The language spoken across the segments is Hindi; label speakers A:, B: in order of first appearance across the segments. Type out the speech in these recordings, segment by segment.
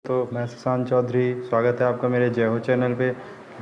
A: दोस्तों, मैं सुशांत चौधरी। स्वागत है आपका मेरे जय हो चैनल पे।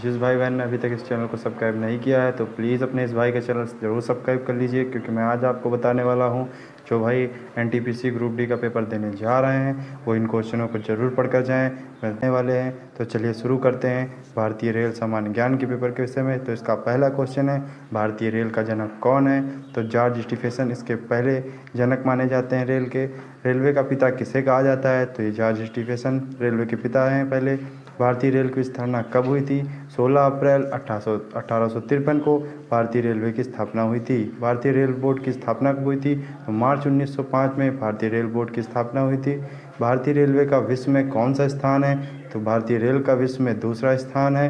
A: जिस भाई बहन ने अभी तक इस चैनल को सब्सक्राइब नहीं किया है तो प्लीज़ अपने इस भाई का चैनल ज़रूर सब्सक्राइब कर लीजिए, क्योंकि मैं आज आपको बताने वाला हूँ जो भाई एनटीपीसी ग्रुप डी का पेपर देने जा रहे हैं वो इन क्वेश्चनों को ज़रूर पढ़कर जाएँ, मिलने वाले हैं। तो चलिए शुरू करते हैं भारतीय रेल सामान्य ज्ञान के पेपर के विषय में। तो इसका पहला क्वेश्चन है, भारतीय रेल का जनक कौन है? तो जॉर्ज स्टीफेसन इसके पहले जनक माने जाते हैं रेल के। रेलवे का पिता किसे कहा जाता है? तो ये जॉर्ज स्टीफेसन रेलवे के पिता हैं पहले। भारतीय रेल की स्थापना कब हुई थी? 16 अप्रैल 1853 को भारतीय रेलवे की स्थापना हुई थी। भारतीय रेल बोर्ड की स्थापना कब हुई थी? तो मार्च 1905 में भारतीय रेल बोर्ड की स्थापना हुई थी। भारतीय रेलवे का विश्व में कौन सा स्थान है? तो भारतीय रेल का विश्व में दूसरा स्थान है।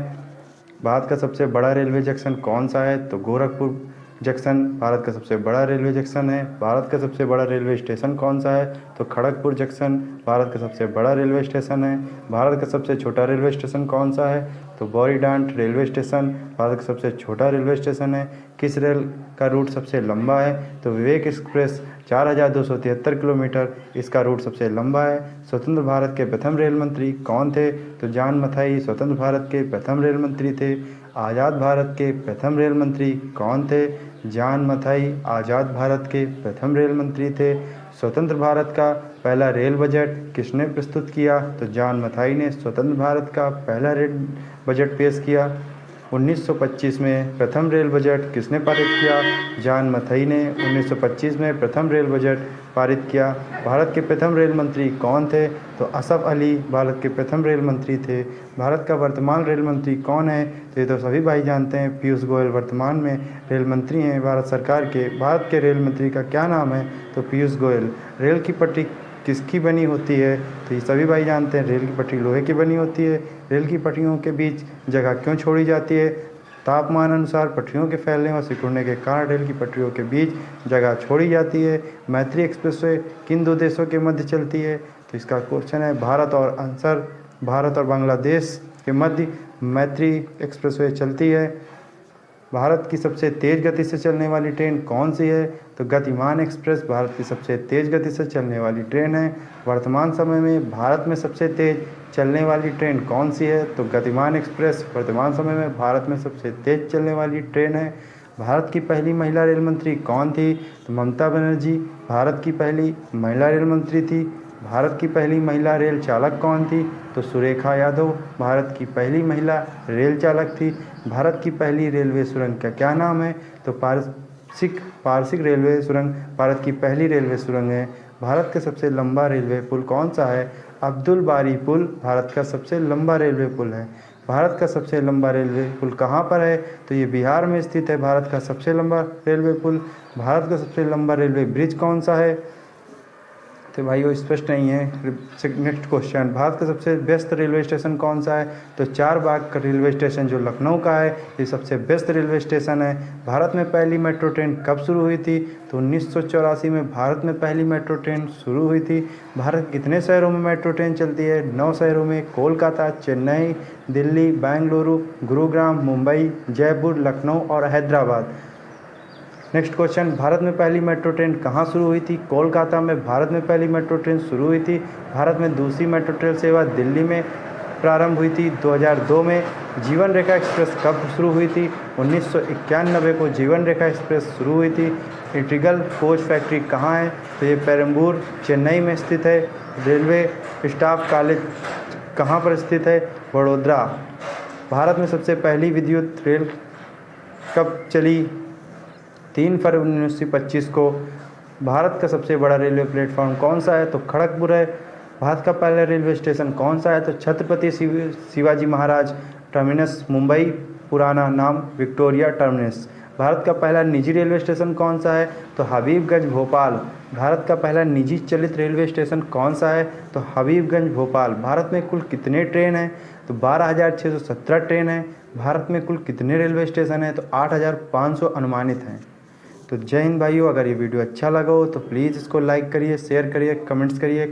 A: भारत का सबसे बड़ा रेलवे जंक्शन कौन सा है? तो गोरखपुर जंक्शन भारत का सबसे बड़ा रेलवे जंक्शन है। भारत का सबसे बड़ा रेलवे स्टेशन कौन सा है? तो खड़गपुर जंक्शन भारत का सबसे बड़ा रेलवे स्टेशन है। भारत का सबसे छोटा रेलवे स्टेशन कौन सा है? तो बॉरीडांट रेलवे स्टेशन भारत का सबसे छोटा रेलवे स्टेशन है। किस रेल का रूट सबसे लंबा है? तो विवेक एक्सप्रेस 4273 किलोमीटर इसका रूट सबसे लंबा है। स्वतंत्र भारत के प्रथम रेल मंत्री कौन थे? तो जॉन मथाई स्वतंत्र भारत के प्रथम रेल मंत्री थे। आज़ाद भारत के प्रथम रेल मंत्री कौन थे? जॉन मथाई आज़ाद भारत के प्रथम रेल मंत्री थे। स्वतंत्र भारत का पहला रेल बजट किसने प्रस्तुत किया? तो जॉन मथाई ने स्वतंत्र भारत का पहला रेल बजट पेश किया। 1925 में प्रथम रेल बजट किसने पारित किया? जॉन मथाई ने 1925 में प्रथम रेल बजट पारित किया। भारत के प्रथम रेल मंत्री कौन थे? तो असफ अली भारत के प्रथम रेल मंत्री थे। भारत का वर्तमान रेल मंत्री कौन है? तो ये तो सभी भाई जानते हैं, पीयूष गोयल वर्तमान में रेल मंत्री हैं भारत सरकार के। भारत के रेल मंत्री का क्या नाम है? तो पीयूष गोयल। रेल की पटरी किसकी बनी होती है? तो ये सभी भाई जानते हैं, रेल की पटरी लोहे की बनी होती है। रेल की पटरियों के बीच जगह क्यों छोड़ी जाती है? तापमान अनुसार पटरियों के फैलने और सिकुड़ने के कारण रेल की पटरियों के बीच जगह छोड़ी जाती है। मैत्री एक्सप्रेसवे किन दो देशों के मध्य चलती है? तो इसका क्वेश्चन है, भारत और बांग्लादेश के मध्य मैत्री एक्सप्रेसवे चलती है। भारत की सबसे तेज़ गति से चलने वाली ट्रेन कौन सी है? तो गतिमान एक्सप्रेस भारत की सबसे तेज़ गति से चलने वाली ट्रेन है। वर्तमान समय में भारत में सबसे तेज़ चलने वाली ट्रेन कौन सी है? तो गतिमान एक्सप्रेस वर्तमान समय में भारत में सबसे तेज़ चलने वाली ट्रेन है। भारत की पहली महिला रेल मंत्री कौन थी? तो ममता बनर्जी भारत की पहली महिला रेल मंत्री थी। भारत की पहली महिला रेल चालक कौन थी? तो सुरेखा यादव भारत की पहली महिला रेल चालक थी। भारत की पहली रेलवे सुरंग का क्या नाम है? तो पारसिक रेलवे सुरंग भारत की पहली रेलवे सुरंग है। भारत का सबसे लंबा रेलवे पुल कौन सा है? अब्दुल बारी पुल भारत का सबसे लंबा रेलवे पुल है। भारत का सबसे लंबा रेलवे पुल कहाँ पर है? तो ये बिहार में स्थित है, भारत का सबसे लंबा रेलवे पुल। भारत का सबसे लंबा रेलवे ब्रिज कौन सा है? तो भाइयों स्पष्ट नहीं है। नेक्स्ट क्वेश्चन, भारत का सबसे व्यस्त रेलवे स्टेशन कौन सा है? तो चारबाग का रेलवे स्टेशन जो लखनऊ का है ये सबसे व्यस्त रेलवे स्टेशन है। भारत में पहली मेट्रो ट्रेन कब शुरू हुई थी? तो 1984 में भारत में पहली मेट्रो ट्रेन शुरू हुई थी। भारत के कितने शहरों में मेट्रो ट्रेन चलती है? 9 शहरों में, कोलकाता, चेन्नई, दिल्ली, बेंगलुरु, गुरुग्राम, मुंबई, जयपुर, लखनऊ और हैदराबाद। नेक्स्ट क्वेश्चन, भारत में पहली मेट्रो ट्रेन कहाँ शुरू हुई थी? कोलकाता में भारत में पहली मेट्रो ट्रेन शुरू हुई थी। भारत में दूसरी मेट्रो ट्रेन सेवा दिल्ली में प्रारंभ हुई थी 2002 में। जीवन रेखा एक्सप्रेस कब शुरू हुई थी? 1991 को जीवन रेखा एक्सप्रेस शुरू हुई थी। इंटीग्रल कोच फैक्ट्री कहाँ है? तो ये पेरम्बूर चेन्नई में स्थित है। रेलवे स्टाफ कॉलेज कहाँ पर स्थित है? वडोदरा। भारत में सबसे पहली विद्युत रेल कब चली? 3 फरवरी 1925 को। भारत का सबसे बड़ा रेलवे प्लेटफॉर्म कौन सा है? तो खड़गपुर है। भारत का पहला रेलवे स्टेशन कौन सा है? तो छत्रपति शिवाजी महाराज टर्मिनस, मुंबई, पुराना नाम विक्टोरिया टर्मिनस। भारत का पहला निजी रेलवे स्टेशन कौन सा है? तो हबीबगंज, भोपाल। भारत का पहला निजी चलित रेलवे स्टेशन कौन सा है? तो हबीबगंज, भोपाल। भारत में कुल कितने ट्रेन हैं? तो 12,617 ट्रेन हैं। भारत में कुल कितने रेलवे स्टेशन हैं? तो 8,500 अनुमानित हैं। तो जय हिंद भाइयों, अगर ये वीडियो अच्छा लगा हो तो प्लीज़ इसको लाइक करिए, शेयर करिए, कमेंट्स करिए।